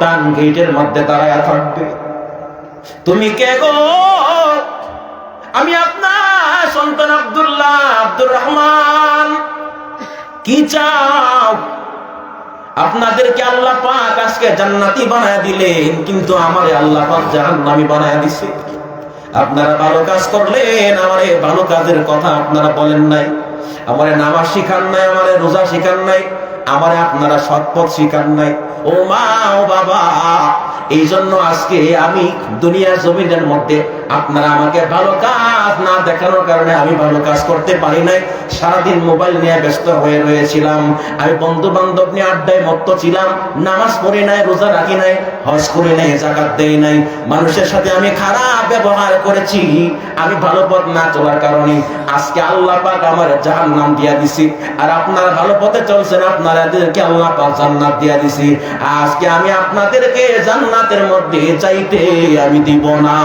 তান গেটের মধ্যে দাঁড়ায় থাকবে, তুমি কে গো? আমি আপনার সন্তান আব্দুল্লাহ, আব্দুর রহমান। কি চাও? আপনাদেরকে আল্লাহ পাক আজকে জান্নাতি বানায় দিলেন, কিন্তু আমারে আল্লাহ পাক জাহান্নামী বানায় দিছে। আপনারা ভালো কাজ করলেন, আমারে ভালো কাজের কথা আপনারা বলেন নাই, আমারে নামাজ শিখান নাই, আমারে রোজা শিখান নাই, আমারে আপনারা সৎপথ শিখান নাই। ও মা, ও বাবা, এই জন্য আজকে আমি দুনিয়ার জমিনের মধ্যে আপনারা আমাকে ভালো কাজ না দেখানোর কারণে আমি ভালো কাজ করতে পারি নাই। সারাদিন মোবাইল নিয়ে ব্যস্ত হয়ে রয়েছিলাম, আমি বন্ধু বান্ধব নিয়ে আড্ডায় মত্ত ছিলাম, নামাজ পড়ি নাই, রোজা রাখি নাই, হজ করি নাই, যাকাত দেই নাই, মানুষের সাথে আমি খারাপ ব্যবহার করেছি। আমি ভালো পথ না চলার কারণে আজকে আল্লাহ পাক আমার জাহান্নাম দিয়া দিছি। আর আপনারা ভালো পথে চলছেন, আপনাদেরকে আল্লাহ পাক জান্নাত দিয়া দিছি। আজকে আমি আপনাদেরকে জান্নাতের মধ্যে চাইতে আমি দিব না।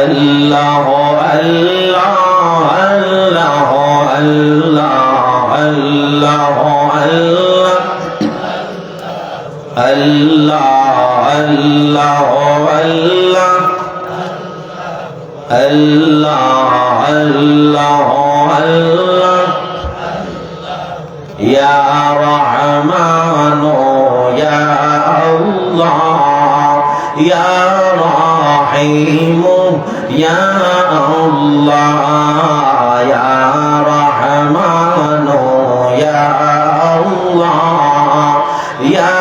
আল্লাহ আল্লাহ আল্লাহ আল্লাহ আল্লাহ আল্লাহ আল্লাহ আল্লাহ আল্লাহ আল্লাহ ইয়া রহমান ইয়া আল্লাহ ইয়া রহিম ইয়া আল্লাহ ইয়া রহমান ইয়া আল্লাহ ইয়া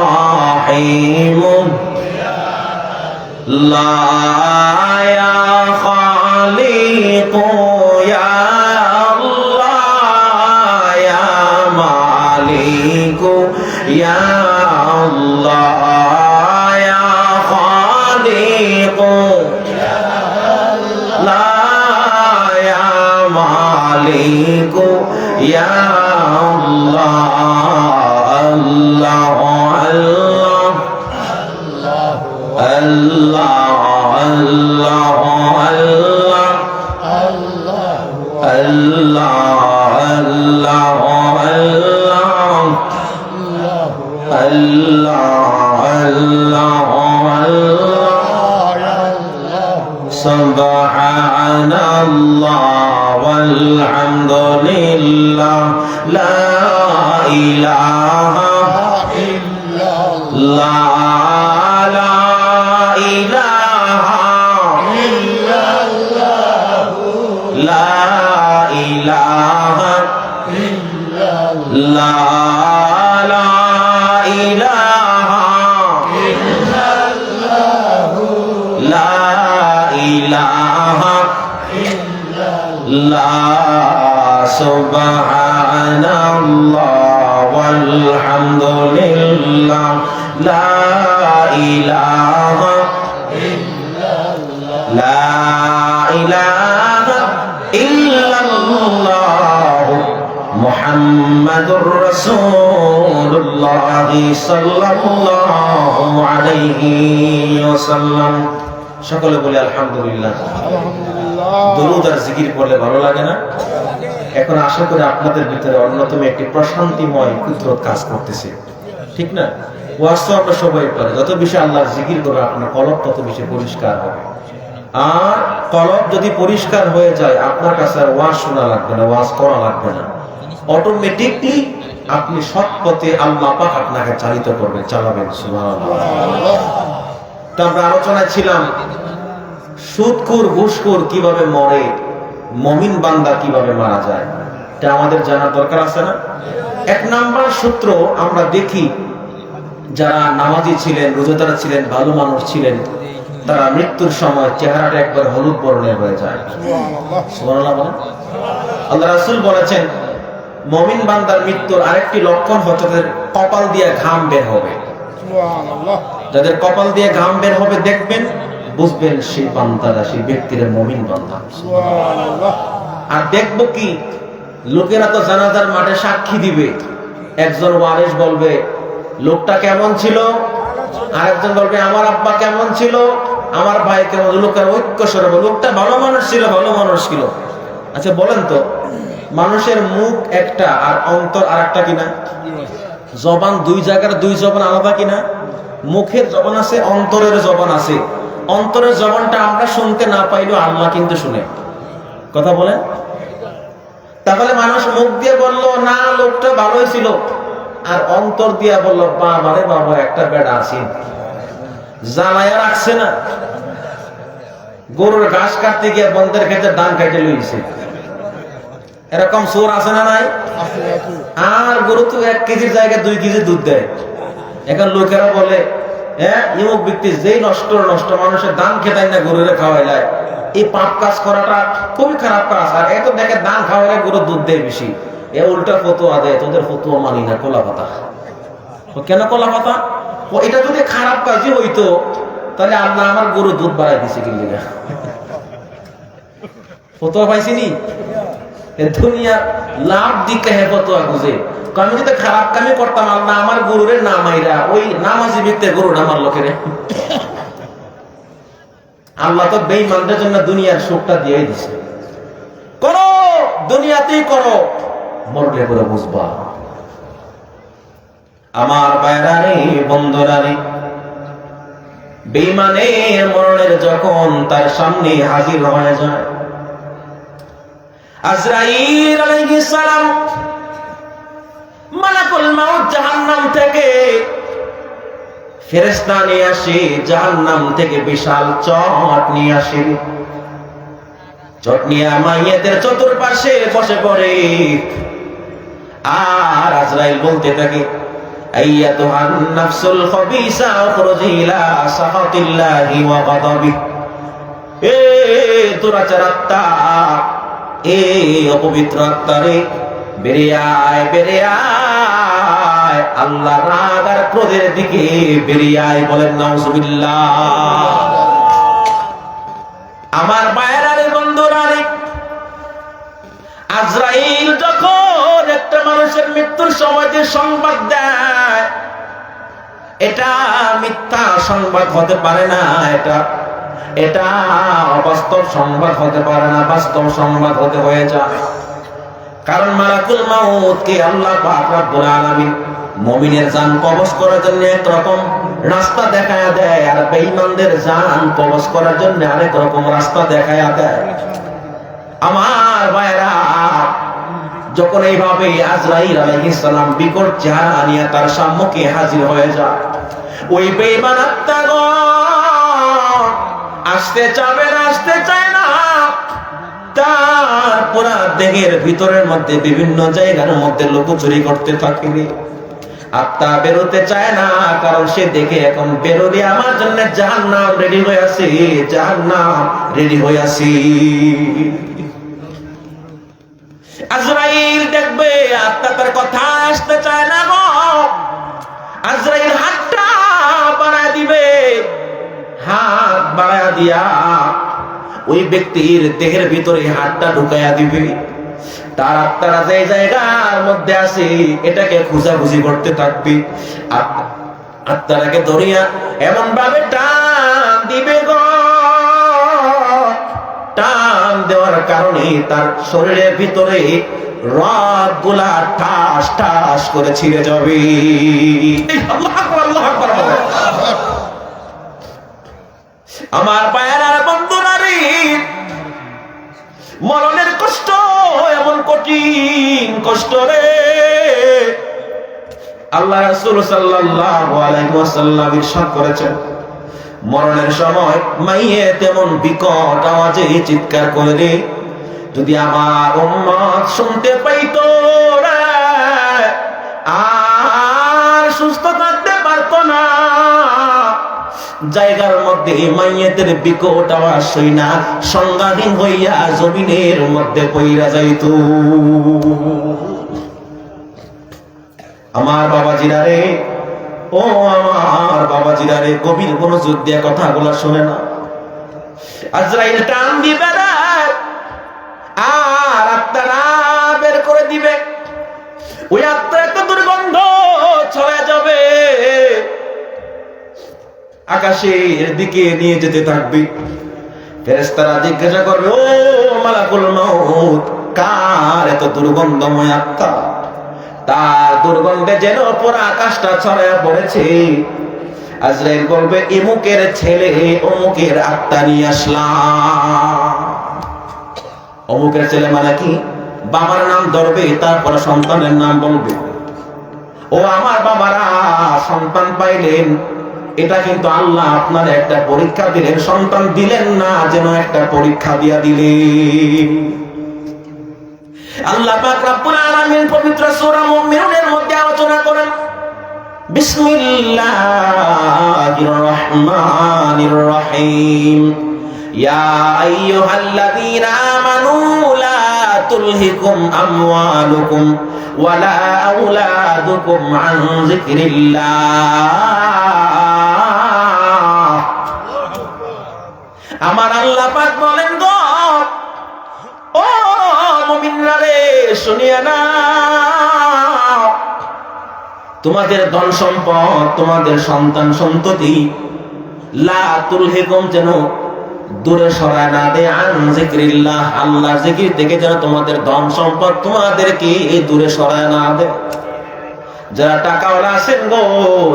রহিম লা ইয়া খালিক ইয়া আল্লাহ ইয়া মালিক ইয়া আল্লাহ ইয়া খালিক লা ইয়া মালিক ইয়া আল্লাহ আল্লাহ আল্লাহ আল্লাহ আল্লাহ আল্লাহ সুবহানাল্লাহ ওয়ালহামদুলিল্লাহ লা ইলাহা ইল্লাল্লাহ সুবহানাল্লাহ ওয়ালহামদুলিল্লাহ লা ইলাহা ইল্লাল্লাহ লা ইলাহা ইল্লাল্লাহ মুহাম্মাদুর রাসূলুল্লাহ সাল্লাল্লাহু আলাইহি ওয়াসাল্লাম। সকলে বলি আলহামদুলিল্লাহ। দরুদ আর জিকির পড়লে ভালো লাগে না? এখন আশা করি আপনাদের ভিতরে অন্যতম একটি প্রশান্তিময় কুদরত কাজ করতেছে, ঠিক না? ওয়াজ তো আমরা সবাই পারি, যত বেশি আল্লাহর জিকির করবে আপনার কলব তত বেশি পরিষ্কার হবে। আর কলব যদি পরিষ্কার হয়ে যায়, আপনার কাছে আর ওয়াজ শোনা লাগবে না, ওয়াজ করা লাগবে না, অটোমেটিকলি আপনি সৎ পথে আল্লাহ পাক আপনাকে চালিত করবেন, চালাবেন। সুবহানাল্লাহ। তো আমরা আলোচনায় ছিলাম সুদখোর ঘুষখোর কিভাবে মরে, মুমিন বান্দা কিভাবে মারা যায়, এটা আমাদের জানার দরকার আছে না? এক নাম্বার সূত্র আমরা দেখি, যারা নামাজি ছিলেন, রোজাদার ছিলেন, ভালো মানুষ ছিলেন, তারা মৃত্যুর সময় চেহারাটা একবার হলুদ বর্ণের হয়ে যায়। সুবহানাল্লাহ বলেন। আল্লাহ রাসূল বলেছেন, মুমিন বান্দার মৃত্যুর আরেকটি লক্ষণ হচ্ছে তাদের কপাল দিয়ে ঘাম বের হবে। সুবহানাল্লাহ। যাদের কপাল দিয়ে ঘাম বের হবে দেখবেন, বুঝবেন সেই বান্দারা, সেই ব্যক্তির মুমিন বান্দা। সুবহানাল্লাহ। আর দেখবো কি, লোকেরা তো জানাজার মাঠে সাক্ষী দিবে, একজন ওয়ারিস বলবে লোকটা কেমন ছিল, আরেকজন বলবে আমার আব্বা কেমন ছিল, আমার ভাই কেমন, লোকের ঐক্য সরবে, লোকটা ভালো মানুষ ছিল, ভালো মানুষ ছিল। আচ্ছা বলেন তো, মানুষের মুখ একটা আর অন্তর আর একটা কিনা? জবান দুই জায়গার দুই জবান আলাদা কিনা? মুখের জবান আছে, অন্তরের জবান আছে। অন্তরের জবানটা আমরা শুনতে না পাইলেও আল্লাহ কিন্তু শুনে। কথা বলেন। তাহলে মানুষ মুখ দিয়ে বলল না লোকটা ভালোই ছিল, আর অন্তর দিয়ে বলল বাবা রে বাবা একটা বেড়া আছে, জ্বালায়া রাখছে না। গরুর ঘাস কাটতে গিয়ে বন্ধের ক্ষেত্রে ডান কাটে লইছে, এরকম চোর আছে না নাই? আর গরু তো 1 কেজির জায়গায় 2 কেজি দুধ দেয়। এখন লোকেরা বলে হ্যাঁ ইমুক ব্যক্তি যেই নষ্ট মানুষের দান খেতাই না গরুরে খাওয়াইলায়, এই পাপ কাজ করাটা খুবই খারাপ কাজ। আর এত দেখে দান খাওয়াইলে গরু দুধ দেয় বেশি, এ উল্টা ফতুয়া দেয়। তোদের ফতুয়া মানি না, কলা পাতা। কেন কলা পাতা? এটা যদি খারাপ কাজই হইতো তাহলে আল্লাহ আমার গরু দুধ বাড়াই দিছে কি লিগা? ফতুয়া পাইছিনি? দুনিয়ার লাভ দিকে হে ফতুয়া বুঝে। আমি যদি খারাপ কামই করতাম আল্লাহ আমার গরুরে না মাইরা ওই নামাজি ব্যক্তির গরু আমার লোকেরে। আল্লাহ তো বেঈমানদের জন্য দুনিয়ার সুখটা দিয়েই দিছে। করো দুনিয়াতেই করো, মরলে করে বুঝবা। আমার বাইরারে বন্ধুরারে, বেঈমানের মরণের যখন তার সামনে হাজির হয়ে যায় আজরাইল আলাইহিস সালাম, মালাকুল মাউত জাহান্নাম থেকে ফেরেশতা নিয়ে আসে, জাহান্নাম থেকে বিশাল চট নিয়ে আসে। চট নিয়ে মাইয়াতের চতুর্পাশে বসে পড়ে। আর আজরাইল বলতে থাকে আইয়াতুহান নাফসুল খাবিসা উখরুজি ইলা সাখাতিল্লাহি ওয়া গাদাবি। এ দুরাচার আত্মা, এ অপবিত্র আত্মা রে, বেরিয়ে আয় বেরিয়ে আয় আল্লাহর রাগ আর ক্রোধের দিকে বেরিয়ে আয়। বলেন নাউজুবিল্লাহ। আমার বাইরারে বন্ধুরারে, আজরাইল যখন একটা মানুষের মৃত্যুর সময় যে সংবাদ দেয়, এটা মিথ্যা সংবাদ হতে পারে না, এটা অবাস্তব সংবাদ হতে পারে না, বাস্তব সংবাদ হতে হয়ে যায়। কারণ মালাকুল মাউতকে আল্লাহ পাক রব্বুল আলামিন মুমিনের জান কবজ করার জন্য এক রকম রাস্তা দেখায়া দেয়, আর বেঈমানদের জান কবজ করার জন্য আরেক রকম রাস্তা দেখায়া দেয়। আমার ভাইরা, যখন এইভাবে আজরাইল আলাইহিস সালাম বিকট চেহারা নিয়ে তার সম্মুখে হাজির হয়ে যায়, ওই বেঈমান আত্মাগণ আসতে চায় না। তার পুরা দেহের ভিতরের মধ্যে বিভিন্ন জায়গার মধ্যে লুকোচুরি করতে থাকে। আত্মা বেরোতে চায় না, কারণ সে দেখে এখন বেরোলে আমার জন্য জাহান্নাম রেডি হয়ে আছে, জাহান্নাম রেডি হয়ে আছে। আজরাইল দেখবে আত্মা তার কথা আসতে চায় না গো। আজরাইল হাতটা বাড়ায় দিবে, হাত বাড়ায় দিয়া ওই ব্যক্তির দেহের ভিতরে হাতটা ঢুকাইয়া দিবে। তার আত্মারা যে জায়গার মধ্যে আছে এটাকে খুঁজাখুঁজি করতে থাকবে। আত্মারাকে ধরিয়া এমন ভাবে টান দিবে গো, টান দেওয়ার কারণে তার শরীরের ভিতরে রগ গুলা ঠাস ঠাস করে ছিঁড়ে যাবে। আল্লাহু আকবার, আল্লাহু আকবার। আমার পায়ের বন্ধুরা রে, মরণের কষ্ট এমন কঠিন কষ্ট রে। আল্লাহ রাসূল সাল্লাল্লাহু আলাইহি ওয়াসাল্লাম ইরশাদ করেছেন, মরণের সময় মাইয়েত এমন বিকট আওয়াজে চিৎকার করে রে, যদি আমার উম্মত শুনতে পাইতো রে, আর সুস্থ থাকতে পারতো না। জায়গার মধ্যে মাইয়েতের বিকট আওয়াজ শুইনা সংজ্ঞাহীন হইয়া জমিনের মধ্যে পইরা যাইত। আমার বাবাজিরা রে, ও আমার বাবাজিরা রে, গভীর মনোযোগ দিয়ে কথাগুলো শুনে না। আজরাইল টান দিবে না, আর আত্মারা বের করে দিবে। ওই আত্মা একটা দুর্গন্ধ ছড়া যাবে, আকাশের দিকে নিয়ে যেতে থাকবে। ফেরেশতারা জিজ্ঞাসা করবে, ও মালাকুল মাউত, কার এত দুর্গন্ধময় আত্মা? তার দুর্গন্ধে যেন পুরো আকাশটা ছড়ায় পড়েছে। আজরাইল বলবে ইমুকের ছেলে অমুকের আত্মা নিয়ে আসলাম। অমুকের ছেলে মানে কি? বাবার নাম ধরবে, তারপরে সন্তানের নাম বলবে। ও আমার বাবারা, সন্তান পাইলেন, এটা কিন্তু আল্লাহ আপনার একটা পরীক্ষা দিলেন। সন্তান দিলেন না যেন একটা পরীক্ষা দিয়া দিলেন। আল্লাহ পাক রব্বুল আলামিন পবিত্র সূরা মুমিনুনের মধ্যে আলোচনা করেন, বিসমিল্লাহির রহমানির রহিম, ইয়া আইয়ুহাল্লাযীনা আমানু লা তুলহিকুম আমওয়ালুকুম ওয়ালা আওলাদুকুম আন যিকরিল্লাহ। আমার আল্লাহ পাক বলেন গো, ও মুমিনরা রে, শুনিয়া নাও, তোমাদের ধন সম্পদ, তোমাদের সন্তান সন্ততি লা তুলহিকুম যেন দূরে সরায় না দেয় আন যিকরিল্লাহ, আল্লাহর জিকির থেকে যেন তোমাদের ধন সম্পদ তোমাদেরকে দূরে সরায় না দেয়। যারা টাকাওয়ালা আছেন গো,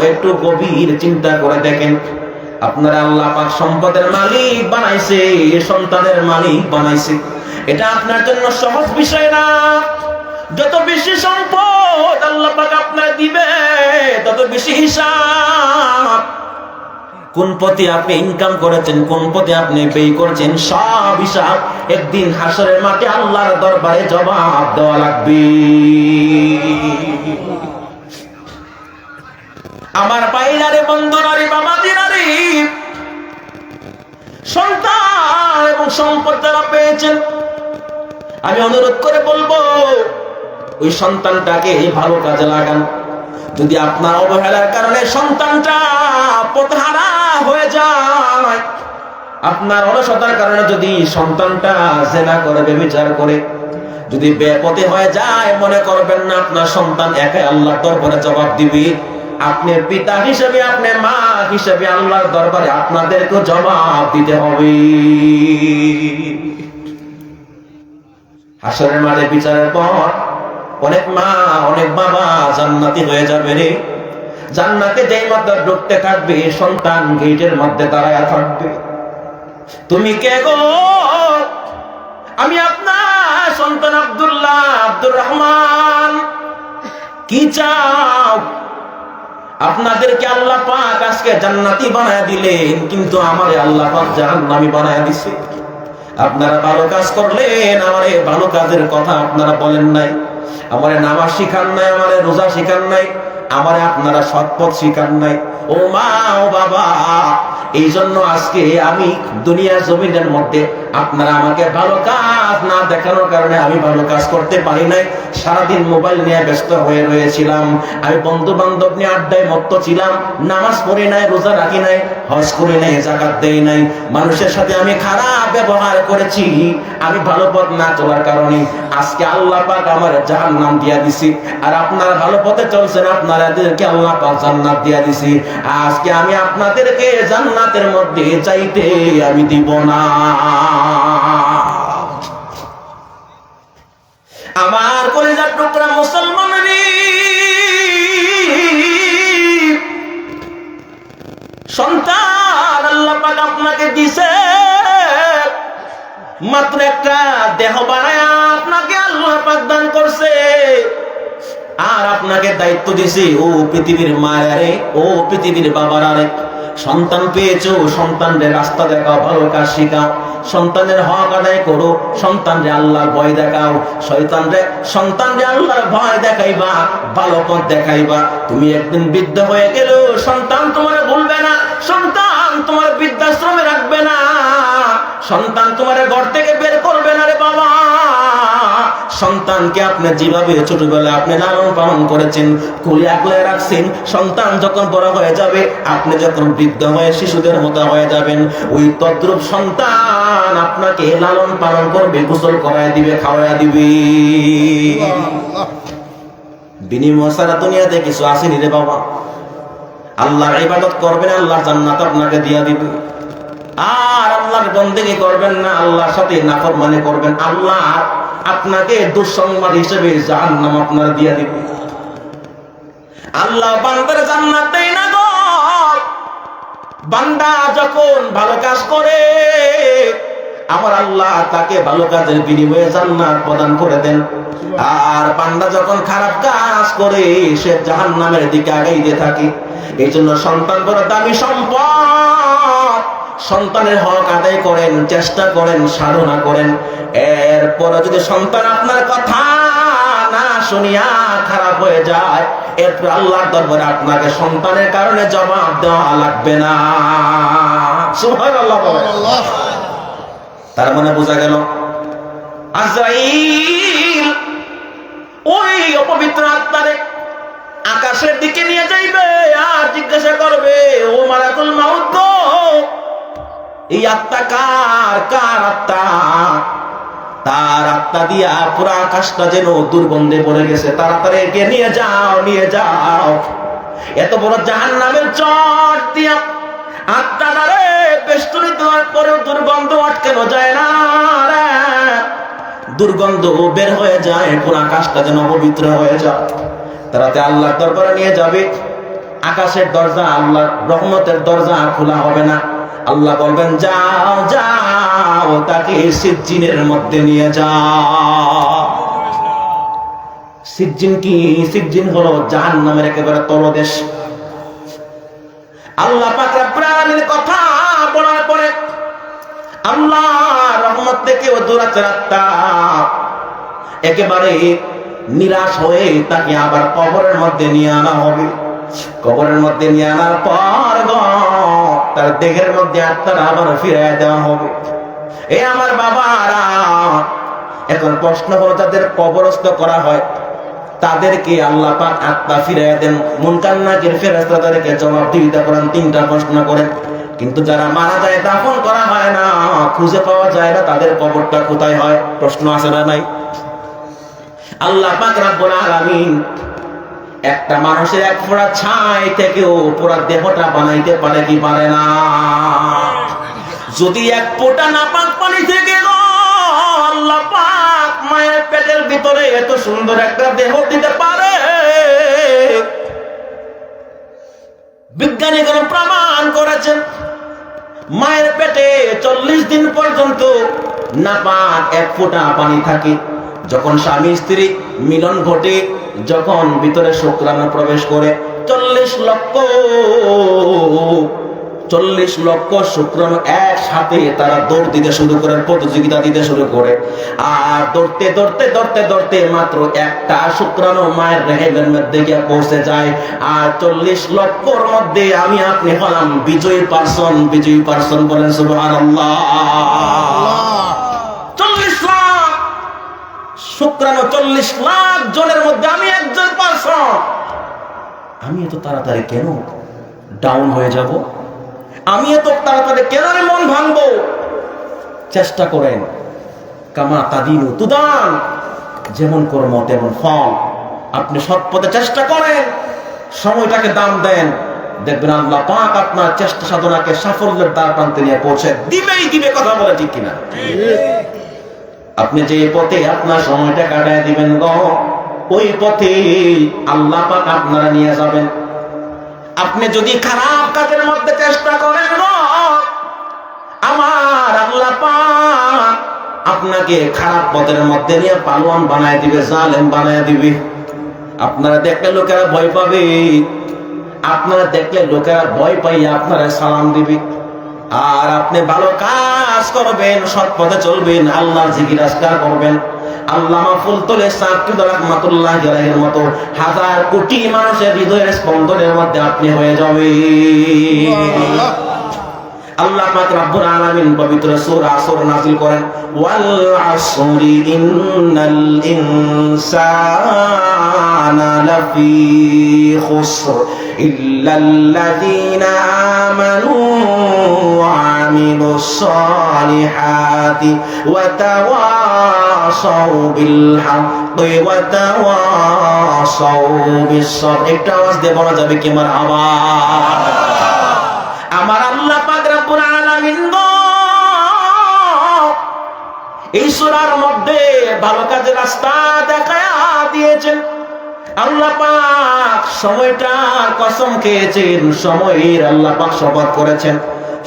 একটু গভীর চিন্তা করে দেখেন, আপনারা আল্লাহ পাক সম্পদের মালিক বানাইছে, সন্তানের মালিক বানাইছে। এটা আপনার জন্য সহজ বিষয় না। যত বেশি সম্পদ আল্লাহ পাক আপনার দিবে, তত বেশি হিসাব। কোন পথে আপনি ইনকাম করেছেন, কোন পথে আপনি ব্যয় করেছেন, সব হিসাব একদিন হাসরের মাঠে আল্লাহর দরবারে জবাব দেওয়া লাগবে। আমার পাইলারে বন্ধনারে বাবাদিনারে, সন্তান এবং সম্পদ যারা পেয়েছেন, আমি অনুরোধ করে বলবো, ওই সন্তানটাকে ভালো কাজে লাগান। যদি আপনার অবহেলার কারণে সন্তানটা পথহারা হয়ে যায়, আপনার অলসতার কারণে যদি সন্তানটা জেনা করে, ব্যভিচার করে, যদি বেপথে হয়ে যায়, মনে করবেন না আপনার সন্তান একাই আল্লাহর দরবারে জবাব দিবে। আপনি পিতা হিসেবে, আপনি মা হিসেবে আল্লাহর দরবারে আপনাদেরকে জবাব দিতে হবে। হাসরের মাঠে বিচারের পর অনেক মা, অনেক বাবা জান্নাতি হয়ে যাবে রে। জান্নাতে যেই মাত্র ঢুকতে থাকবে, সন্তান গেটের মধ্যে দাঁড়ায়া থাকবে, তুমি কে গো? আমি আপনার সন্তান আব্দুল্লাহ, আব্দুর রহমান। কি চাও? আপনাদেরকে আল্লাহ পাক আজকে জান্নাতি বানায়া দিলেন, কিন্তু আমারে আল্লাহ পাক জাহান্নামী বানায়া দিছে। আপনারা ভালো কাজ করলেন, আমারে ভালো কাজের কথা আপনারা বলেন নাই, আমারে নামাজ শিখান নাই, আমারে রোজা শিখান নাই, আমারে আপনারা সৎপথ শিখান নাই। ও মা, ও বাবা, এই জন্য আজকে আমি দুনিয়ার জমিনের মধ্যে আপনারা আমাকে ভালো কাজ না দেখানোর কারণে আমি ভালো কাজ করতে পারি নাই। সারাদিন মোবাইল নিয়ে ব্যস্ত হয়ে রয়েছিলাম, আমি বন্ধু বান্ধব নিয়ে আড্ডায় মত্ত ছিলাম, নামাজ পড়ি নাই, রোজা রাখি নাই, হজ করি নাই, যাকাত দেই নাই, মানুষের সাথে আমি খারাপ ব্যবহার করেছি। আমি ভালো পথ না চলার কারণে আজকে আল্লাহ পাক আমার জাহান্নাম দিয়া দিছি। আর আপনারা ভালো পথে চলছেন, আপনাদেরকে আল্লাহ পাক জান্নাত দিয়া দিছি। আজকে আমি আপনাদেরকে জান্নাতের মধ্যে চাইতে আমি দিব না। আমার কলিজার টুকরা মুসলমানেরা, সন্তান আল্লাহ পাক আপনাকে দিছে, মাত্র একটা দেহ বানায়া আপনাকে আল্লাহ পাক দান করছে। আর আপনাকে দায়িত্ব দিছে, ও পৃথিবীর মায়ারে, ও পৃথিবীর বাবারে, সন্তান পেয়েছো, সন্তানদের রাস্তা দেখাও, ভালো কাজ শিখাও, সন্তানের হক আদায় করো, সন্তানরে আল্লাহর ভয় দেখাও, সন্তানরে আল্লাহর ভয় দেখাইবা, ভালো পথ দেখাইবা। তুমি একদিন বৃদ্ধ হয়ে গেলেও সন্তান তোমার ভুলবে না, সন্তান তোমার বৃদ্ধাশ্রমে রাখবে না, সন্তান তোমার ঘর থেকে বের করবে না রে বাবা। সন্তানকে আপনি যেভাবে ছোটবেলায় আপনি লালন পালন করেছেন, কোলে আগলে রাখছেন, সন্তান যখন বড় হয়ে যাবে, আপনি যখন বৃদ্ধ হয়ে শিশুদের মতো হয়ে যাবেন, ওই তদ্রূপ সন্তান আপনাকে লালন পালন করবে, গোসল করায় দিবে, খাওয়ায় দিবে। বিনিময় ছাড়া দুনিয়াতে কিছু আসেনি রে বাবা। আল্লাহর ইবাদত করবেন, আল্লাহর জান্নাত আপনাকে দিয়া দিবে। আর আল্লাহর বন্দেগী করবেন না, আল্লাহর সাথে নাফরমানি করবেন, আল্লাহ আপনাকে দুঃসংবাদ হিসেবে জাহান্নাম আপনার দিয়া দিবে। আল্লাহ বান্দার জান্নাত দেয় না গো। বান্দা যখন ভালো কাজ করে আমার আল্লাহ তাকে ভালো কাজের বিনিময়ে জান্নাত প্রদান করে দেন। আর বান্দা যখন খারাপ কাজ করে সে জাহান্নামের দিকে আগাইতে থাকে। এই জন্য সন্তান বড় দামি সম্পদ। সন্তানের হক আদায় করেন, চেষ্টা করেন, সাধনা করেন। এরপরে যদি সন্তান আপনার কথা না শুনিয়া খারাপ হয়ে যায়, এরপর আল্লাহর দরবারে আপনাকে সন্তানের কারণে জবাব দেওয়া লাগবে না। সুবহানাল্লাহ। তার মানে বোঝা গেল আজরাইল ওই অপবিত্র আত্মারে আকাশের দিকে নিয়ে যাইবে আর জিজ্ঞাসা করবে, ও মালাকুল মাউত গো, এই আত্মা কার? কার আত্মা? তার আত্মা দিয়া পুরো আকাশটা যেন দুর্গন্ধে পড়ে গেছে, তাড়াতাড়ি একে নিয়ে যাও, নিয়ে যাও। এত বড় জাহান্নামের চট দিয়া আত্মাটারে বেষ্টনী দেওয়ার পরেও দুর্গন্ধ আটকানো যায় না রে। দুর্গন্ধ বের হয়ে যায়, পুরো আকাশটা যেন পবিত্র হয়ে যায়। তারাতে আল্লাহর দরবারে নিয়ে যাবে। আকাশের দরজা, আল্লাহর রহমতের দরজা খোলা হবে না। আল্লাহ বলবেন, যাও যাও, তাকে সিজ্জিনের মধ্যে নিয়ে যাও। সিজ্জিন কি? সিজ্জিন হলো জাহান্নামের একেবারে তলদেশ। আল্লাহ পাক রব্বুল আলামিনের কথা বলার পরে আল্লাহ রহমত থেকে ও দুরাচার আত্মা একেবারে নিরাশ হয়ে তাকে আবার কবরের মধ্যে নিয়ে আনা হবে। কবরের মধ্যে নিয়ে আনার পর তার দেহের মধ্যে আত্মার আবার ফিরিয়ে দেওয়া হবে। এ আমার বাবারা, এখন প্রশ্ন হলো, যাদের কবরস্থ করা হয় তাদেরকে আল্লাহ পাক আত্মা ফিরিয়ে দেন। মুনকার নাকির ফেরেশতা তাদেরকে জবাবদিহিতা করেন, তিনটা প্রশ্ন করেন। কিন্তু যারা মারা যায়, দাফন করা হয় না, খুঁজে পাওয়া যায় না, তাদের কবরটা কোথায় হয়? প্রশ্ন আছে না নাই? আল্লাহ পাক রব্বুল আলামিন একটা মানুষের এক ফোঁটা ছাই থেকেও পুরো দেহটা বানাইতে পারে কি পারে না? যদি এক ফোঁটা নাপাক পানি থেকে আল্লাহ পাক মায়ের পেটের ভিতরে এত সুন্দর একটা দেহ দিতে পারে, বিজ্ঞানীগণ প্রমাণ করেছেন। মায়ের পেটে 40 দিন পর্যন্ত নাপাক এক ফোঁটা পানি থাকে। যখন স্বামী স্ত্রী মিলন ঘটে, যখন ভিতরে শুক্রাণু প্রবেশ করে, 40 লক্ষ শুক্রাণু একসাথে তারা দৌড় দিতে শুরু করে, প্রতিযোগিতা দিতে শুরু করে। আর দৌড়তে দৌড়তে দৌড়তে দৌড়তে মাত্র একটা শুক্রাণু মায়ের রেহেমের মধ্যে গিয়ে পৌঁছে যায়। আর 40 লক্ষর মধ্যে আমি আপনি হলাম বিজয়ী পার্সন। বিজয়ী পার্সন বলেন সুবহানাল্লাহ। 40 লাখ শুক্রাণু, 40 লাখ জনের মধ্যে আমি একজন পার্সন। আমি এত তাড়াতাড়ি কেন ডাউন হয়ে যাব? আমি এত তাড়াতাড়ি কেন মন ভাঙবো? চেষ্টা করেন। কামা তাদিনু তুদান, যেমন কর্ম তেমন ফল। আপনি সৎ পথে চেষ্টা করেন, সময়টাকে দাম দেন, দেখবেন আল্লাহ পাক আপনার চেষ্টা সাধনাকে সাফল্যের দ্বার প্রান্তে নিয়ে পৌঁছে দিবেই দিবে। কথা বলে ঠিক কিনা? আপনি যে পথে আপনার সময়টা কাটায় দিবেন গো, ওই পথে আল্লাহ পাক আপনারা নিয়ে যাবেন। আপনি যদি খারাপ কাজের মধ্যে চেষ্টা করেন গো, আমার আল্লাহ পাক আপনাকে খারাপ পথের মধ্যে নিয়ে পালোয়ান বানায় দিবে, জালেম বানায় দিবে। আপনারা দেখলে লোকেরা ভয় পাবে, আপনারা দেখলে লোকেরা ভয় পাইয়া আপনারা সালাম দিবে। আর আপনি ভালো কাজ করবেন, সৎ পথে চলবেন, আল্লাহর জিকির আজকার করবেন। আল্লামা ফুলতলে সাকিব রাহমাতুল্লাহি আলাইহির মতো হাজার কোটি মানুষের হৃদয়ের স্পন্দনের মধ্যে আপনি হয়ে যাবেন। আল্লাহ পাক রব্বুল আলামিন পবিত্র সূরা আসর নাযিল করেন, ওয়াল আসরি ইন্নাল ইনসানা লাফি খুসর ইল্লাল্লাযীনা আমানু ওয়া আমিলুস সালিহাতি ওয়া তাওয়াসাউ বিল হাক্কি ওয়া তাওয়াসাউ বিস সাবর। একটা আওয়াজ দিয়ে বলা যাবে কি মারহাবা? আমার আল্লাহ পাক রব্বুল আলামিন গো এই সূরার মধ্যে ভালো কাজের রাস্তা দেখায়া দিয়েছেন। আল্লাহ পাক সময়টার কসম খেয়েছেন, সময়ের আল্লাহ পাক শপথ করেছেন,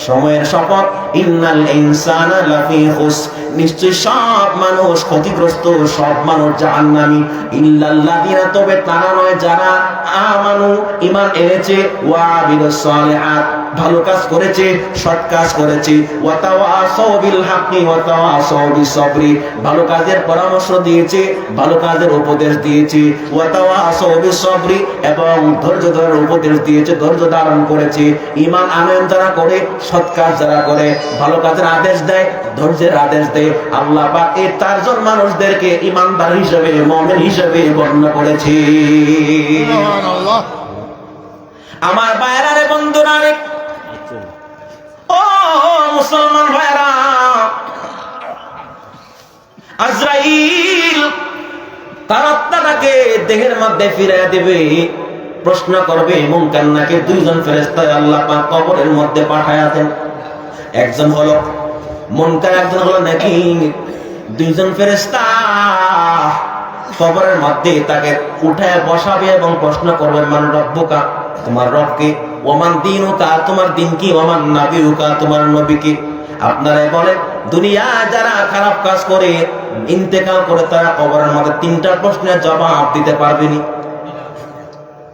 সময়ের শপথ, ইন্নাল ইনসানা লাফি খুস, নিশ্চয় সব মানুষ ক্ষতিগ্রস্ত, সব মানুষ জাহান্নামী, ইল্লাল্লাযিনা, তবে তারা নয় যারা আমানু, ঈমান এনেছে, ওয়া আমিলুস সালিহাত, ভালো কাজ করেছে, সৎ কাজ করেছে, ওয়া তাওয়াসাউ বিল হাক্কি ওয়া তাওয়াসাউ বিস সাবরি, ভালো কাজের পরামর্শ দিয়েছে, ভালো কাজের উপদেশ দিয়েছে, ওয়া তাওয়াসাউ বিস সাবরি, এবং ধৈর্য ধরার উপদেশ দিয়েছে, ধৈর্য ধারণ করেছে। ঈমান আনয়ন যারা করে, সৎ কাজ যারা করে, ভালো কাজের আদেশ দেয়, ধৈর্যের আদেশ দেয়, আল্লাহ পাক এই চারজন মানুষদেরকে ঈমানদার হিসেবে, মুমিন হিসেবে গণ্য করেছে। সুবহানাল্লাহ। আমার ভাইরা রে, বন্ধুরা রে, ও মুসলমান ভাইরা, আজরাইল তার আত্মাটাকে দেহের মধ্যে ফিরিয়ে দেবে, প্রশ্ন করবে, মুনকার নাকির দুইজন ফেরেশতা আল্লাহ পাক কবরের মধ্যে পাঠায়া দেন। একজন হলো মুনকার, একজন হলো নাকির, দুইজন ফেরেশতা কবরের মধ্যে তাকে উঠায় বসাবে এবং প্রশ্ন করবে, মান রব্বুকা, তোমার রব কে, ওমান দীনুকা, তোমার দিন কি, ওমান নাবিয়ুকা, তোমার নবী কি। আপনারা বলেন, দুনিয়া যারা খারাপ কাজ করে ইন্তেকাল করে, তারা কবরের মধ্যে তিনটা প্রশ্নের জবাব দিতে পারবেনি।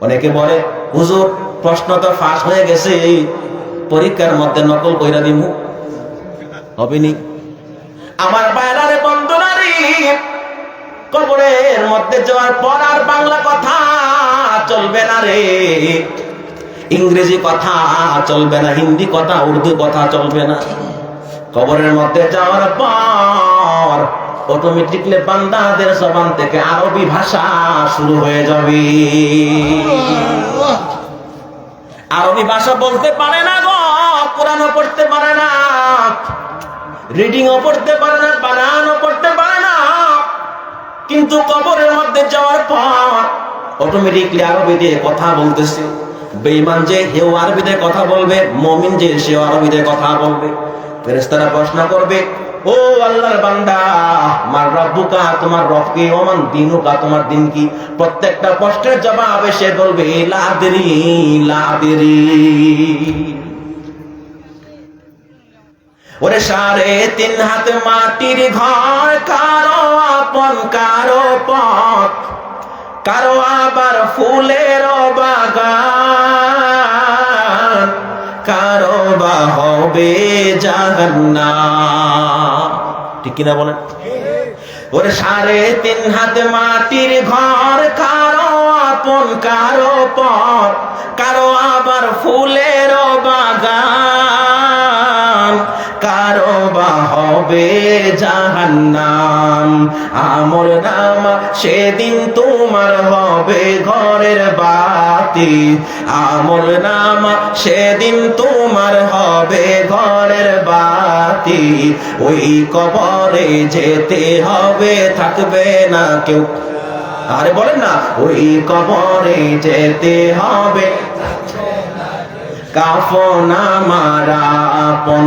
অনেকে বলে, হুজুর প্রশ্ন তো ফাঁস হয়ে গেছে, পরীক্ষার মধ্যে নকল কইরা দিমু, হবেনি। আমার বাইরে বন্ধুরা রে, কবরের মধ্যে যাওয়ার পর আর বাংলা কথা চলবে না রে, ইংরেজি কথা চলবে না, হিন্দি কথা, উর্দু কথা চলবে না। কবরের মধ্যে যাওয়ার পর অটোমেটিকলি বান্দাদের জবান থেকে আরবি ভাষা শুরু হয়ে যাবে। আরবি ভাষা বলতে পারে না গো, কোরআনও পড়তে পারে না, রিডিংও পড়তে পারে না, বানানও পড়তে পারে না, কিন্তু কবরের মধ্যে যাওয়ার পর অটোমেটিকলি আরবি দিয়ে কথা বলতেছে। বেঈমান যে হেও আরবিতে কথা বলবে, মুমিন যে সেও আরবিতে কথা বলবে। ফেরেশতারা প্রশ্ন করবে, ও আল্লাহর বান্দা, মার রব্বুকা, তোমার রব কি, ওমান দীনুকা, তোমার দিন কি। প্রত্যেকটা প্রশ্নের জবাবে সে বলবে, লা আদরি, লা আদরি। ওরে 3.5 হাত মাটির ঘর, কারো আপন কারো পথ, কারো আবার ফুলের বাগান, কারো বা হবে জাহান্নাম। ঠিক কিনা বলেন? ওরে 3.5 হাত মাটির ঘর, কারো আপন কারো পথ, কারো আবার ফুলের বাগান, কারো বা হবে জাহান্নাম। আমল নামা সেদিন তোমার হবে ঘরের বাতি, আমল নামা সেদিন তোমার হবে ঘরের বাতি। ওই কবরে যেতে হবে, থাকবে না কেউ। আরে বলেন না, ওই কবরে যেতে হবে, কাফন আমার আপন,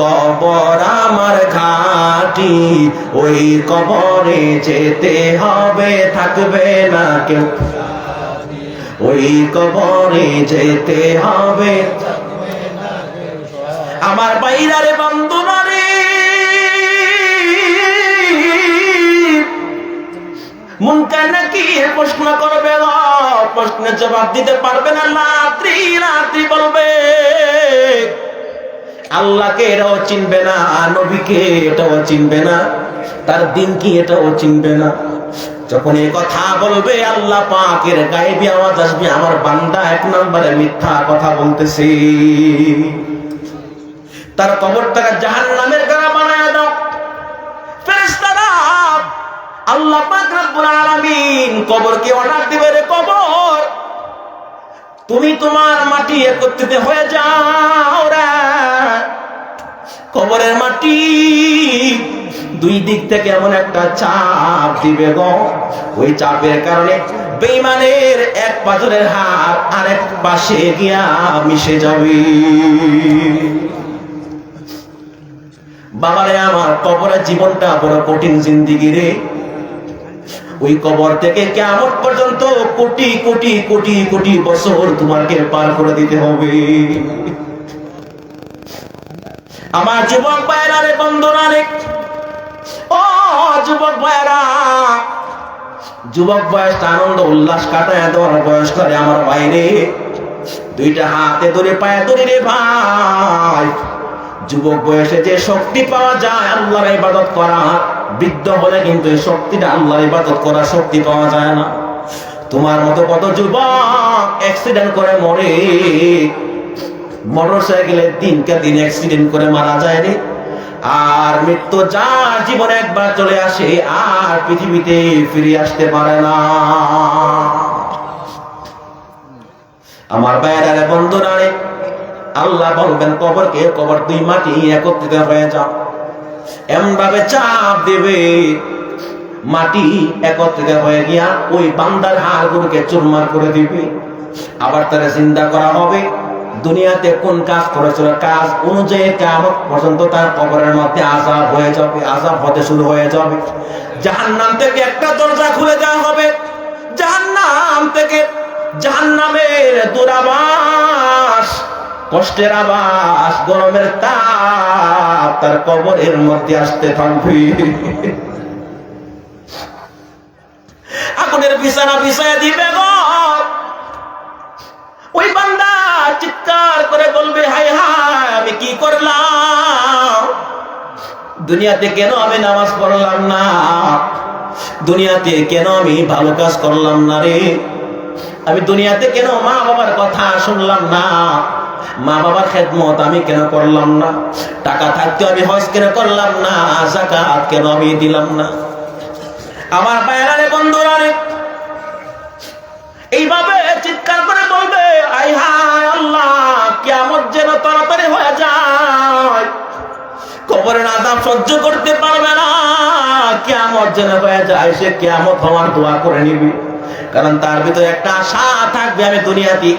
কবর আমার ঘাটি। ওই কবরে যেতে হবে, থাকবে না কেউ, ওই কবরে যেতে হবে। আমার বাইরারে বন্ধুরা রে, মুনকার নাকির প্রশ্ন করবে, প্রশ্নের জবাব দিতে পারবে না, রাত্রি রাত্রি বলবে। আল্লাহকে এটাও চিনবে না, নবীকে এটাও চিনবে না, তার দিন কি এটাও চিনবে না। যখন এই কথা বলবে, আল্লাহ পাকের গায়েবী আওয়াজ আসবে, আমার বান্দা 1 নম্বরে মিথ্যা কথা বলতেছে, তার কবরটাকে জাহান্নামের গাড়া বানায় দাও। ফেরেশতারা আল্লাহ পাক রব্বুল আলামিন কবরকে অর্ডার দিবে, রে কবর, তুমি তোমার মাটি একত্রিত হয়ে যাও রে। কবরের মাটি দুই দিক থেকে এমন একটা চাপ দিবে গো, ওই চাপের কারণে বেঈমানের এক পাজরের হাত আরেক পাশে গিয়া মিশে যাবে। বাবারে আমার, কবরের জীবনটা বড় কঠিন জিন্দেগি রে। ওই কবর থেকে কিয়ামত পর্যন্ত কোটি কোটি কোটি কোটি বছর তোমাকে পার করে দিতে হবে। আমার যুবক ভাইরা রে, বন্ধুরা রে, ও যুবক ভাইরা, যুবক বয়সটা আনন্দ উল্লাস কাটায় দেওয়ার বয়স করে আমার বাইরে, দুইটা হাতে ধরে পায়ে ধরে রে ভাই। যুবক বয়সে যে শক্তি পাওয়া যায় আল্লাহর ইবাদত করা, বৃদ্ধ হলে কিন্তু এই শক্তিটা আল্লাহর ইবাদত করা শক্তি পাওয়া যায় না। তোমার মতো কত যুবক অ্যাক্সিডেন্ট করে মরে, মোটরসাইকেলের দিনকে দিন অ্যাক্সিডেন্ট করে মারা যায় রে। আর মৃত্যু যার জীবনে একবার চলে আসে আর পৃথিবীতে ফিরে আসতে পারে না। আমার ভাইয়েরা রে, বন্ধুরা রে, আল্লাহ বলবেন কবরকে, কবর দুই মাটি একত্রিত হয়ে যাও। এমন ভাবে চাপ দেবে মাটি একত্রিত হয়ে গিয়া ওই বান্দার হাড়গুলোকে চুরমার করে দিবে। আবার তারা চিন্তা করা হবে দুনিয়াতে কোন কাজ করেছিল, কাজ অনুযায়ী কিয়ামত পর্যন্ত তার কবরের মধ্যে আযাব হয়ে যাবে, আযাব হতে শুরু হয়ে যাবে। জাহান্নাম থেকে একটা দরজা খুলে দেওয়া হবে, জাহান্নাম থেকে জাহান্নামের দুরাবাস, কষ্টের আবাস, গরমের তাপ তার কবরের মধ্যে আসতে থাকবে। আগুনের বিছানা বিছায়া দিবে গো। ওই বান্দা চিৎকার করে বলবে, হায় হায় আমি কি করলাম, দুনিয়াতে কেন আমি নামাজ পড়লাম না, দুনিয়াতে কেন আমি ভালো কাজ করলাম না রে, আমি দুনিয়াতে কেন মা বাবার কথা শুনলাম না, মা বাবার খেদমত আমি কেন করলাম না, টাকা থাকতে আমি হজ কেন করলাম না, যাকাত কেন আমি দিলাম না। আমার ভাইরা রে, বন্ধুরা রে, এইভাবে চিৎকার করে বলবে, আয় হায় আল্লাহ, কিয়ামত যেন তাড়াতাড়ি হয়ে যায়, কবরের আযাব সহ্য করতে পারবে না, কিয়ামত যেন হয়ে যায়। সে কিয়ামত হওয়ার দোয়া করে নিবি, কারণ তার ভিতরে একটা আশা থাকবে আমি দুনিয়াতে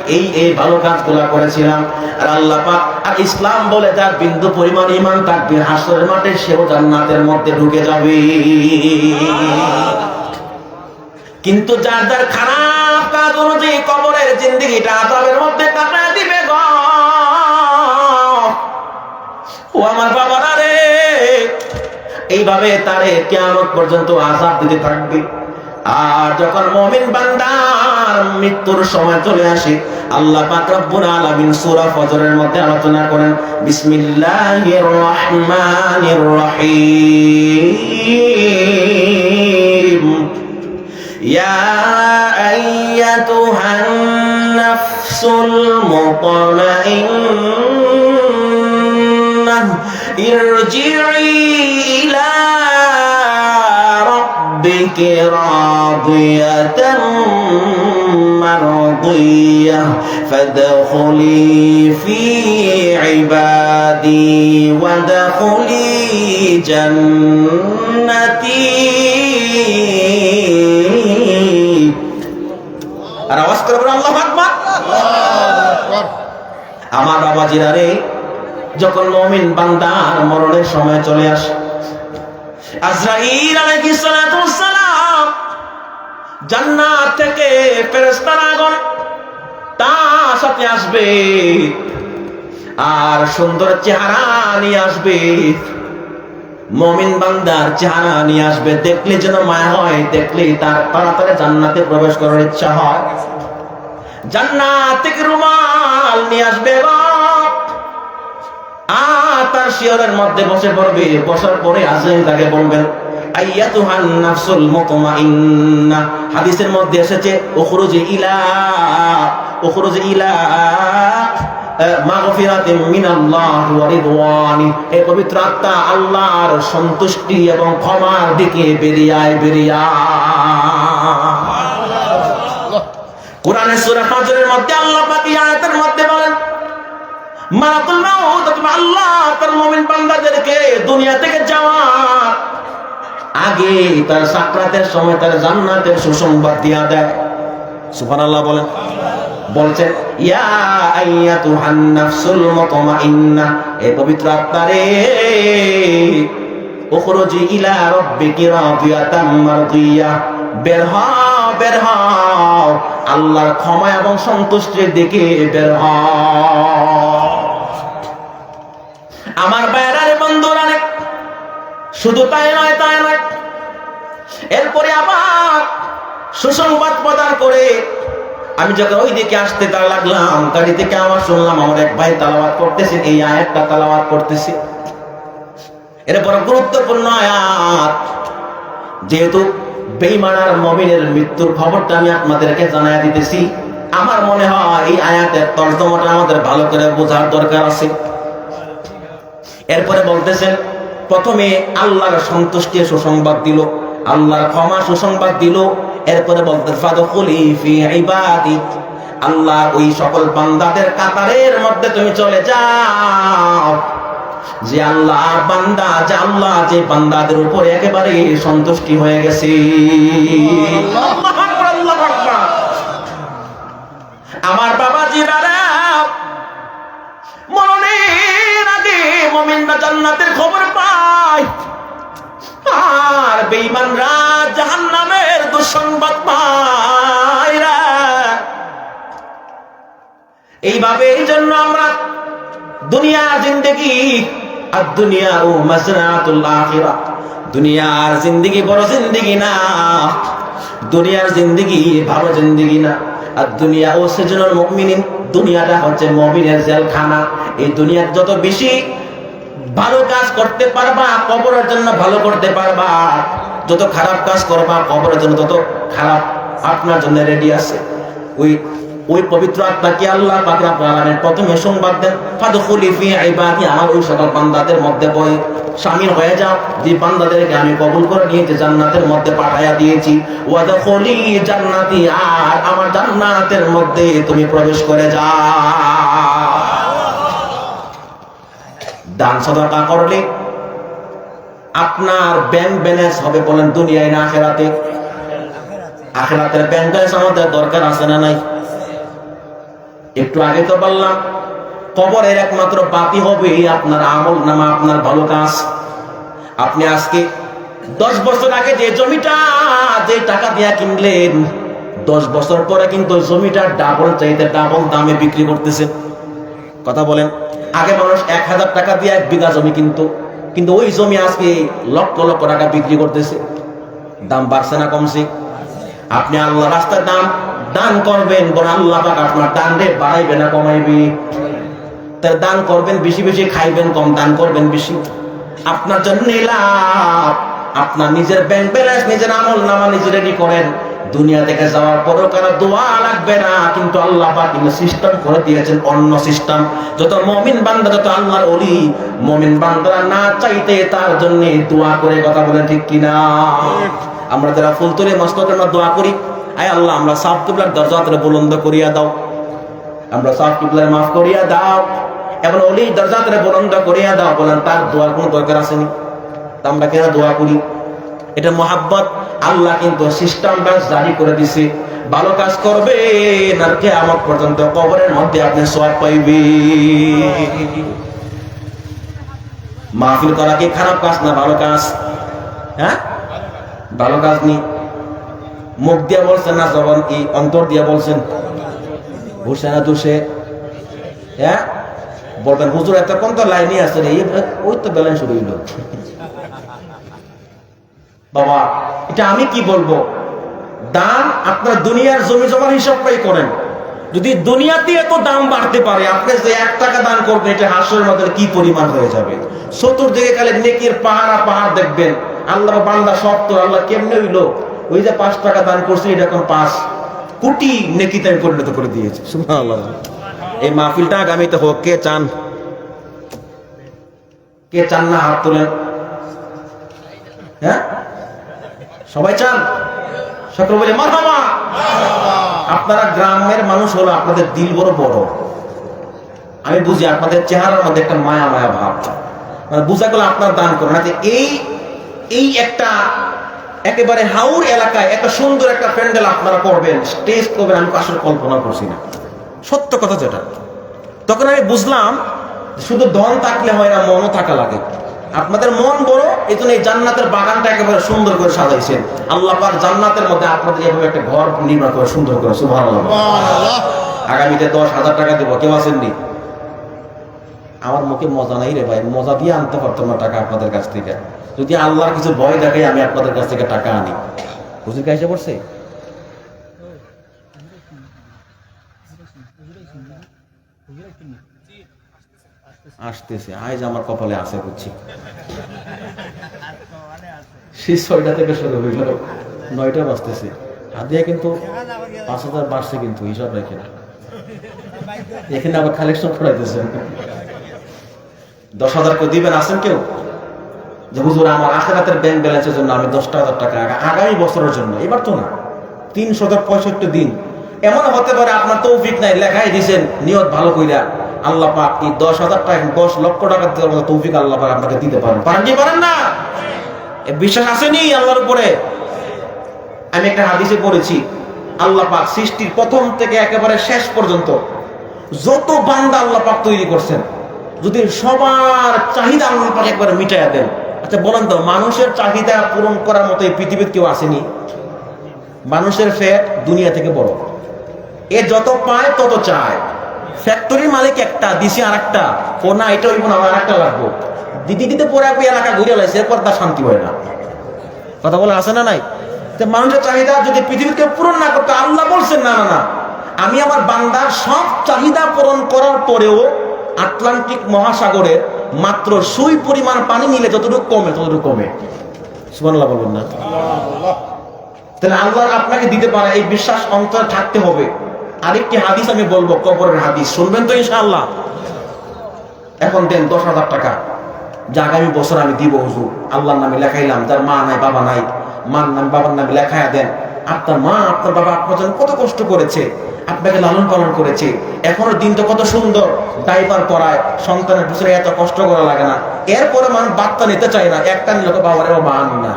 এই ভালো কাজগুলো করেছিলাম। আর আল্লাহ পাক আর ইসলাম বলে যার বিন্দু পরিমাণ ঈমান থাকবে, হাসরের মাঠে সেও জান্নাতের মধ্যে ঢুকে যাবে। কিন্তু যার যার খারাপ কাজ অনুযায়ী কবরের জিন্দেগিটা আযাবের মধ্যে কাটায় দিবে গো। ও আমার বাবারা রে, এইভাবে তারে কিয়ামত পর্যন্ত আযাব দিতে থাকবে। আর যখন মুমিন বান্দার মৃত্যুর সময় চলে আসে, আল্লাহ পাক রব্বুল আলামিন সূরা ফজরের মধ্যে আলোচনা করেন, বিসমিল্লাহির রহমানির রহিম, ইয়া আইয়াতুহান নাফসুল মুতমাইন্নাহ ইরজিই ইলা রাব্বিকি রাদিয়াতাম মারদিয়াহ ফাদখুলি ফি ইবাদি ওয়াদখুলি জান্নাতি। আর আওয়াজ করে বলো আল্লাহু আকবার। আমার বাবাজিরা রে, যখন মুমিন বান্দার মরণের সময় চলে আসে, আজরাইল আলাইহিস সালাতু ওয়াস সালাম জান্নাত থেকে ফেরেশতাগণ তার সাথে আসবে আর সুন্দর চেহারা নিয়ে আসবে, মুমিন বান্দার চেহারা নিয়ে আসবে, দেখলে যেন মায়া হয়, দেখলে তার তাড়াতাড়ি জান্নাতে প্রবেশ করার ইচ্ছা হয়। জান্নাত থেকে রুমাল নিয়ে আসবে আর তার শিয়রের মধ্যে বসে পড়বে। বসার পরে আজরাইল তাকে বলবেন, আইয়াতুহান নাফসুল মুতমাইন্নাহ, হাদিসের মধ্যে এসেছে উখরুজি ইলা মাগফিরাতিন মিনাল্লাহি ওয়া রিদওয়ানি, এই পবিত্র আত্মা আল্লাহর সন্তুষ্টি এবং ক্ষমার দিকে বেরিয়ে আয়। কোরআনের সূরা ফাজরের মধ্যে আল্লাহ পাক এই আয়াতের মধ্যে বলেন, মালাকুল মাউত আল্লাহ তার মুমিন বান্দাদেরকে দুনিয়া থেকে যাওয়ার আগে তার সাকরাতের সময় তার জান্নাতের সুসংবাদ দিয়া দেয়। সুবহানাল্লাহ বলেন। বলছেন, ইয়া আইয়াতুহান নাফসুল মুতমাইন্নাহ, এই পবিত্র আত্মারে উখরুজি ইলা রাব্বিকি রাদিয়াতাম মারদিয়াহ, বের হও, বের হও, আল্লাহর ক্ষমা এবং সন্তুষ্টির দিকে বের হও। আমার বাইরের বন্ধুরা, শুধু তাই নয়, তাই নয়, এরপরে আবার সুসংবাদ প্রদান করে আমি যখন ওই দিকে আসতে লাগলাম, গাড়ি থেকে আওয়াজ শুনলাম আমার এক ভাই তেলাওয়াত করতেছেন, এই আয়াতটা তেলাওয়াত করতেছে। এরপর গুরুত্বপূর্ণ আয়াত, যেহেতু বেঈমান আর মুমিনের মৃত্যুর খবরটা আমি আপনাদেরকে জানাই দিতেছি, আমার মনে হয় এই আয়াতের তর্জমাটা আমাদের ভালো করে বোঝার দরকার আছে। এরপরে বলতেছেন, প্রথমে আল্লাহর সন্তুষ্টি সুসংবাদ দিল, আল্লাহর ক্ষমা সুসংবাদ দিল। এরপরে বলতে ফাদখুলি ফি ইবাদি, আল্লাহ ওই সকল বান্দাদের কাতারের মধ্যে তুমি চলে যাও, যে আল্লাহ বান্দা, যে আল্লাহ যে বান্দাদের উপরে একেবারে সন্তুষ্টি হয়ে গেছে। আল্লাহু আকবার, আল্লাহু আকবার। আমার বাবাজিরা, মরণের আগে মুমিনরা জান্নাতের খবর পায়, আর বেঈমানরা জাহান্নামের দুঃসংবাদ পায়। এইভাবে এই জন্য আমরা দুনিয়ার জিন্দেগি, আর দুনিয়া ও মাসরাতুল আখিরাহ, দুনিয়ার জিন্দেগি বড় জিন্দেগি না, দুনিয়ার জিন্দেগি ভালো জিন্দেগি না। আর দুনিয়া ও সিজনুল মুমিনিন, দুনিয়াটা হচ্ছে মুমিনের জেলখানা। এই দুনিয়ার যত বেশি ভালো কাজ করতে পারবা, কবরের জন্য ভালো করতে পারবা, যত খারাপ কাজ করবা, কবরের জন্য তত খারাপ আপনার জন্য রেডি আছে। ওই পবিত্র আত্মাকে আল্লাহ পাক রব্বুল আলামিন প্রথমে সংবাদ দেন, ফাদখুলি ফি ইবাদি, আমার ওই সকল বান্দাদের মধ্যে শামিল হয়ে যাও, যে বান্দাদেরকে আমি কবুল করে নিয়েছি, জান্নাতের মধ্যে পাঠায়া দিয়েছি। ওয়াদখুলি জান্নাতি, আর আমার জান্নাতের মধ্যে তুমি প্রবেশ করে যাও। দান সাদাকা করলে আপনার ব্যাংক ব্যালেন্স হবে, বলেন দুনিয়ায় না আখিরাতে? আখিরাতের ব্যাংক ব্যালেন্স আমাদের দরকার আছে না নাই? একটু আগে তো বললাম, কবরের একমাত্র বাতি হবে আপনার আমল নামা, আপনার ভালো কাজ। আপনি আজকে 10 বছর আগে যে জমিটা, যে টাকা দিয়ে কিনলেন, 10 বছর পরে কিন্তু জমিটা ডাবল চাইতে ডাবল দামে বিক্রি করতেছেন। কথা বলেন, আগে মানুষ 1000 টাকা দিয়ে 1 বিঘা জমি কিন্তু ওই জমি আজকে লক্ষ লক্ষ টাকা বিক্রি করতেছে। দাম বাড়ছে না কমছে? আপনি আল্লাহ রাস্তার দান করবেন, বলে আল্লাহ পাক আপনার দান রে বাড়াইবে না কমাইবে? তার দান করবেন বেশি বেশি, খাইবেন কম, দান করবেন বেশি, আপনার জন্য লাভ। আপনার নিজের ব্যাংক ব্যালেন্স, নিজের আমল নামা নিজে রেডি করেন। দুনিয়া থেকে যাওয়ার পরও কারো দোয়া লাগবে না, কিন্তু আল্লাহ পাক সিস্টেম করে দিয়েছেন, অন্য সিস্টেম। যত মুমিন বান্দা, যত আল্লাহর ওলি, মুমিন বান্দারা না চাইতে তার জন্য দোয়া করে। কথা বলেন ঠিক কিনা? আমরা যারা ফুল তুলে মস্তকের মধ্যে দোয়া করি, আয় আল্লাহ আমরা সাফ কিবলার দরজাতে বুলন্দ করিয়া দাও, আমরা সাফ কিবলার মাফ করিয়া দাও, এবং ওলি দরজাতে বুলন্দ করিয়া দাও, বলেন তার দোয়ার কোনো দরকার আসেনি? তা আমরা কেন দোয়া করি? এটা মহাব্বত। আল্লাহ কিন্তু সিস্টেম জারি করে দিছে, ভালো কাজ করবে আর কিয়ামত পর্যন্ত কবরের মধ্যে আপনি সওয়াব পাইবেন। মাহফিল করা কি খারাপ কাজ না ভালো কাজ? হ্যাঁ, ভালো কাজ নি। মুখ দিয়ে বলছেন না জবান কি অন্তর দিয়ে বলছেন? ঘুষে না দুষে? হ্যাঁ, বলবেন হুজুর এতক্ষণ তো লাইনই আছে রে, ওই তো ব্যালেন্স শুরু হইল। বাবা, এটা আমি কি বলবো? দান আপনার দুনিয়ার জমি জমার হিসাবটাই করেন। যদি দুনিয়াতে এত দাম বাড়তে পারে, আপনি যে 1 টাকা দান করবেন, এটা হাসরের মধ্যে কি পরিমাণ হয়ে যাবে? চতুর্দিকে খালি নেকির পাহাড় দেখবেন। আল্লাহ বান্দা সব তো আল্লাহ কেমনে হইলো? ওই যে 5 টাকা দান করছে, এটা এখন 5 কোটি নেকিতে পরিণত করে দিয়েছে। সুবহানাল্লাহ। এই মাহফিলটা আগামীতে হোক। কে চান? কে চান না? হাত তোলেন। হ্যাঁ, সবাই চান? সকলে বলে মারহাবা। আপনারা গ্রামের মানুষ হলো, আপনাদের দিল বড় বড়। আমি বুঝি আপনাদের চেহারার মধ্যে একটা মায়া মায়া ভাব, মানে বুঝা গেল আপনার দান করেন। এই একটা একেবারে হাউর এলাকায় একটা সুন্দর একটা প্যান্ডেল আপনারা করবেন, স্টেজ করবেন, আমি আসলে কল্পনা করছি না, সত্য কথা যেটা। তখন আমি বুঝলাম শুধু ধন থাকলে হয় না, মনও থাকা লাগে। আপনাদের মন বড়, এই জন্য এই জান্নাতের বাগানটা একেবারে সুন্দর করে সাজাইছেন। আল্লাহ পাক জান্নাতের মধ্যে আপনাদের এভাবে একটা ঘর নির্মাণ করে সুন্দর করে, সুবহানাল্লাহ। আগামীতে 10,000 টাকা দেবো, কেউ আসেননি? আমার মুখে মজা নাই রে ভাই, মজা দিয়ে আনতে পারতাম না টাকা আপনাদের কাছ থেকে। যদি আল্লাহর কিছু ভয় দেখে আমি আপনাদের কাছ থেকে টাকা আনি। হুজুর কে এসে পড়ছে? আসতেছে, আজ আমার কপালে আছে বুঝছি। সেই 6টা থেকে শুরু হইল, 9টা বাজতেছে। হাদিয়া কিন্তু 5,000 বাড়ছে, কিন্তু হিসাব রেখে না। এখানে আবার কালেকশন করাইতেছে। 10,000 কেউ দিবেন? আছেন কেউ? যে হুজুর আমার আখিরাতের ব্যাংক ব্যালেন্সের জন্য আমি 10,000 টাকা আগামী বছরের জন্য। এবার তো না, 365 দিন। এমন হতে পারে আপনার তৌফিক নাই, লেখাই দিয়েছেন নিয়ত ভালো কইরা, আল্লাহ পাক এই 10,000 টাকা 10 লক্ষ টাকা দেওয়ার মতো তৌফিক আল্লাহ পাক আপনাকে দিতে পারেন। পারেন কি পারেন না? বিশ্বাস আসেনি আল্লাহর উপরে? আমি একটা হাদিসে পড়েছি, আল্লাহ পাক সৃষ্টির প্রথম থেকে একেবারে শেষ পর্যন্ত যত বান্দা আল্লাহ পাক তৈরি করছেন, যদি সবার চাহিদা আল্লাহ পাক একবার মিটাইয়া দেন, আচ্ছা বলেন তো, মানুষের চাহিদা পূরণ করার মতো এই পৃথিবীতে কেউ আসেনি? মানুষের ফ্যাট দুনিয়া থেকে বড়, এ যত পায় তত চায়। ফ্যাক্টরির মালিক একটা, দিছে আর একটা, ও না এটা হইব না, আর একটা লাগবো, দিতে দিতে পরে আপনি এলাকা ঘুরে লাইছে, এরপর তার শান্তি হয় না। কথা বলে আসে না নাই? মানুষের চাহিদা যদি পৃথিবীতে পূরণ না করতে, আল্লাহ বলছেন না না না, আমি আমার বান্দার সব চাহিদা পূরণ করার পরেও আটলান্টিক মহাসাগরে মাত্র সুই পরিমাণ পানি নিলে যতটুকু কমে ততটুকু কমে। সুবহানাল্লাহ বলবেন না? তাহলে আল্লাহ আপনাকে দিতে পারে, এই বিশ্বাস অন্তরে থাকতে হবে। আরেকটি হাদিস আমি বলবো, কবরের হাদিস, শুনবেন তো ইনশাআল্লাহ? এখন দেন 10,000 টাকা, যা আগামী বছর আমি দিব হুজুর, আল্লাহর নামে লেখাইলাম। যার মা নাই বাবা নাই, মার নাম বাবার নামে লেখাইয়া দেন। আপনার মা আপনার বাবা আপনার জন্য কত কষ্ট করেছে, আপনাকে লালন পালন করেছে, এখনো দিনটা কত সুন্দর, ডাইপার পরায়, সন্তানের পিছনে এত কষ্ট করা লাগে না। এরপরে মানুষ বার্তা নিতে চায় না, একটা নিল বাবার মা না।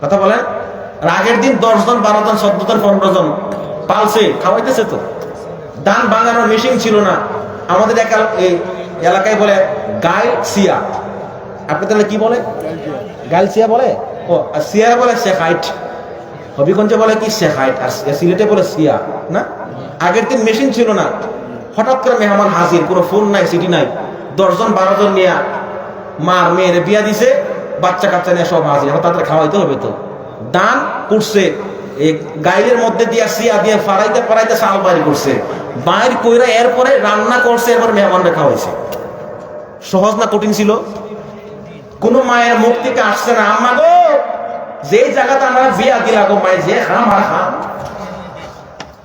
কথা বলেন? আগের দিন 10 জন 12 জন 14 জন 15 জন পালছে, খাওয়াইতেছে তো। ধান ভাঙানোর মেশিন ছিল না আমাদের এলাকায়, বলে গাইল সিয়া। আপনি তাহলে কি বলে? গাইল সিয়া বলে। ও সিয়া বলে শেখাইট, হবিগঞ্জে বলে কি শেখাইট, আর সিলেটে বলে সিয়া না। আগের দিন মেশিন ছিল না, হঠাৎ করে মেহমান হাজির, কোনো ফোন নাই, সিটি নাই, 10 জন 12 জন নিয়ে মার মেয়ের বিয়া দিছে, বাচ্চা কাচ্চা নিয়ে সব হাজির। এখন তাদের খাওয়াইতে হবে তো। দান করছে, এই গাইলের মধ্যে দিয়া সিয়া দিয়ে ফাড়াইতে ফাড়াইতে চাল বাইর করছে, বাইর কইরা এরপরে রান্না করছে, এরপর মেহমানরা খাওয়াইছে। সহজ না কঠিন ছিল? কোন মায়ের মুখ থেকে আসছে না, আম্মা গো যে জায়গাতে আমরা বিয়া দিলা গো মায়ের, যে খাম আর খাম।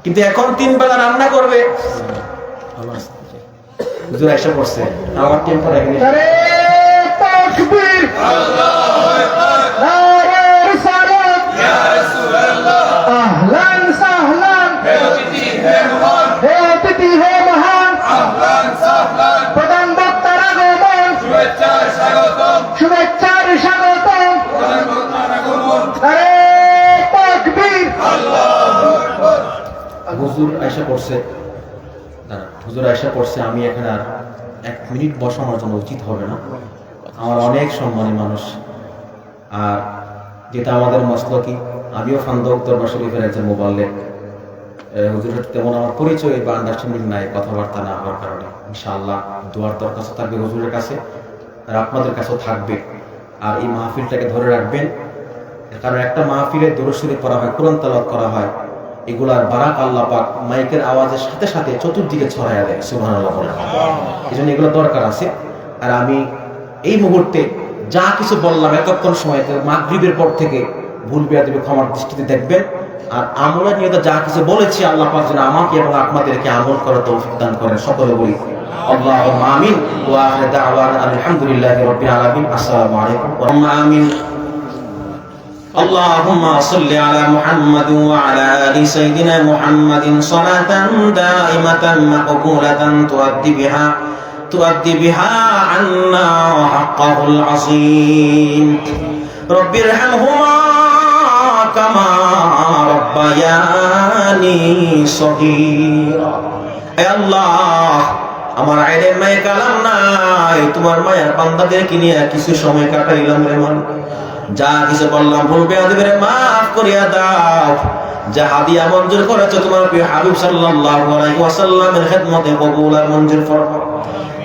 কিন্তু এখন 3 বেলা রান্না করবে। হুজুর এসে পড়ছে, আমার টেম্পার এখানে। আরে তাকবীর, আল্লাহু আকবার, নারে রিসালাত, ইয়া রাসূলুল্লাহ, আহলান সাহলান, হে অতিথি হে মহান, হে অতিথি হে মহান, আহলান সাহলান, প্রধান বক্তার আগমন, শুভেচ্ছা স্বাগতম, শুভেচ্ছার স্বাগতম, প্রধান বক্তার আগমন, আরে তাকবীর, আল্লাহু আকবার। হুজুর এসে পড়ছে, হুজুর এসে পড়ছে। আমি এখানে আর 1 মিনিট বসা আমার জন্য উচিত হবে না, আমার অনেক সম্মানী মানুষ। আর যেটা আমাদের মসলকি, আমিও ফান্দক দরবার শরীফের একজন মোবাল্লেগ। হুজুরের তেমন আমার পরিচয় বা আন্ডারস্ট্যান্ডিং নাই, কথাবার্তা না হওয়ার কারণে। ইনশাআল্লাহ দোয়ার দরখাস্ত থাকবে হুজুরের কাছে, আর আপনাদের কাছেও থাকবে। আর এই মাহফিলটাকে ধরে রাখবেন, কারণ একটা মাহফিলে দরুদ শরীফ পড়া হয়, কোরআন তেলাওয়াত করা হয়, এগুলার বারাক আল্লাহ পাক মাইকের আওয়াজের সাথে সাথে চতুর্দিকে ছড়াইয়া দেয়। সুবহানাল্লাহ। এই জন্য এগুলো দরকার আছে। আর আমি এই মুহূর্তে যা কিছু বললাম এতক্ষণ সময়, মাগরিবের পর থেকে ভুল বেয়াদবি ক্ষমার দৃষ্টিতে দেখবেন। আর আমলের নিয়ে যা কিছু বলেছি, আল্লাহ পাক যেন আমাকে এবং আপনাদেরকে আমল করার তৌফিক দান করেন। সকলে বলি আল্লাহুম্মা আমিন। ওয়া আখিরু দাওয়ানা আলহামদুলিল্লাহি রাব্বিল আলামিন। আসসালামু আলাইকুম ওয়া রাহমাতুল্লাহি। আমিন। اللهم صل على محمد وعلى آل سيدنا محمد صلاة دائمة مقبولة تؤدي بها عنا حقه العظيم. رب ارحمهما كما ربياني صغيرا. اے اللہ আমার আইনের মায়ে কালাম নাই, তোমার মায়ের বান্দাদেরকে নিয়ে কিছু সময় কাটাইলাম রে মালিক। যা কিছু বললাম ভুল বেয়াদবির মাফ করিয়া দাও। যা হাদিয়া মঞ্জুর করেছো তোমার প্রিয় হাবিব সাল্লাল্লাহু আলাইহি ওয়াসাল্লামের খেদমতে কবুল আর মঞ্জুর ফরমাও।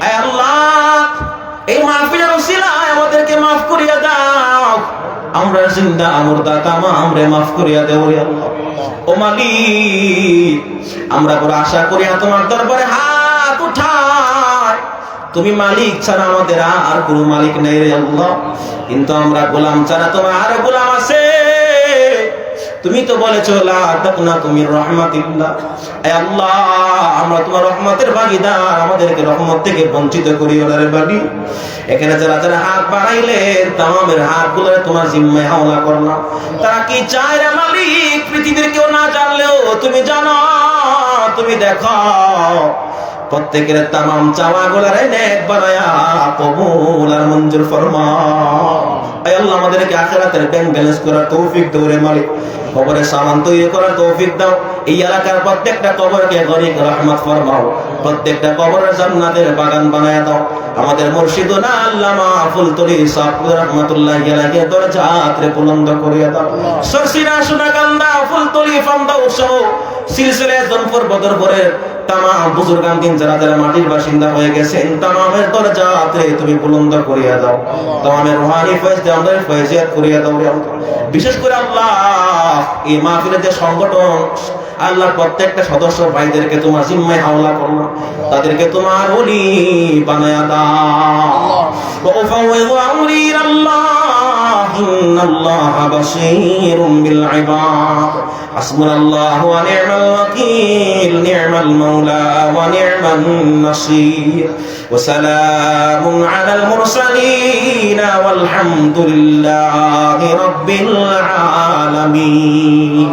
আয় আল্লাহ, এই মাহফিলের উসিলায় আমাদেরকে মাফ করিয়া দাও। আমরা জিন্দা মুর্দা তামাম রে মাফ করিয়া দেও রে আল্লাহ। ও মালিক, আমরা বড় আশা করিয়া তোমার দরবারে হাত উঠাই। তুমি মালিক ছাড়া আমাদের আর কোনো মালিক নেই রে আল্লাহ। কিন্তু আমরা গোলাম ছাড়া তোমার আর গোলাম আছে। তুমি তো বলেছো লা তাকনাতু মির রাহমাতিল্লাহ। হে আল্লাহ, আমরা তোমার রহমতের ভাগীদার, আমাদেরকে রহমত থেকে বঞ্চিত করিও না রে বাড়ি। এখানে যারা যারা হাত বাড়াইলেন তামামের হাতগুলো তোমার জিম্মায় হাওলা করলাম। তারা কি চায় রে মালিক? পৃথিবীর কেউ না জানলেও তুমি জানো, তুমি দেখো। প্রত্যেকের তামাম চাওয়াগুলো নেক বানায়া কবুল আর মঞ্জুর ফরমাও। আয় আল্লাহ, আমাদেরকে আখিরাতের ব্যাংক ব্যালেন্স করার তৌফিক দাও রে মালিক। কবরের সামান তৈরি করার তৌফিক দাও। এই এলাকার প্রত্যেকটা কবরকে গরিব রহমত ফরমাও। প্রত্যেকটা কবরের জান্নাতের বাগান বানায়া দাও। আমাদের মুর্শিদুনা আল্লামা ফুলতলি সাহেব রাহমাতুল্লাহি আলাইহি দরজাত রে বুলন্দ করিয়া দাও। সরসিনা সোনাকান্দা ফুলতলি ফান্দাউস সিলসিলায়ে জনপুর বদরপুরের তামাম বুজুর্গান দিন যারা যারা মাটির বাসিন্দা হয়ে গেছেন তামামের দরজাত রে তুমি বুলন্দ করিয়া দাও। তামামের রুহানি ফয়েজ দে আমাদের ফয়েজিয়াত করিয়া দাও। বিশেষ করে আল্লাহ, এই মাহফিলের যে সংগঠন আল্লাহ প্রত্যেকটা সদস্য ভাইদেরকে তোমার জিম্মায় হাওলা করলো, তাদেরকে তোমার ওলি বানায়া দাও। ওয়াফাওয়িযু আমরি ইলাল্লাহ, ইন্নাল্লাহা বাশীরুম বিল ইবাদ। হাসবুনাল্লাহু ওয়া নি'মাল ওয়াকিল, নি'মাল মাওলা ওয়া নি'মান নাসীর। ওয়া সালামুন আলাল মুরসালিন ওয়ালহামদুলিল্লাহি রাব্বিল আলামিন।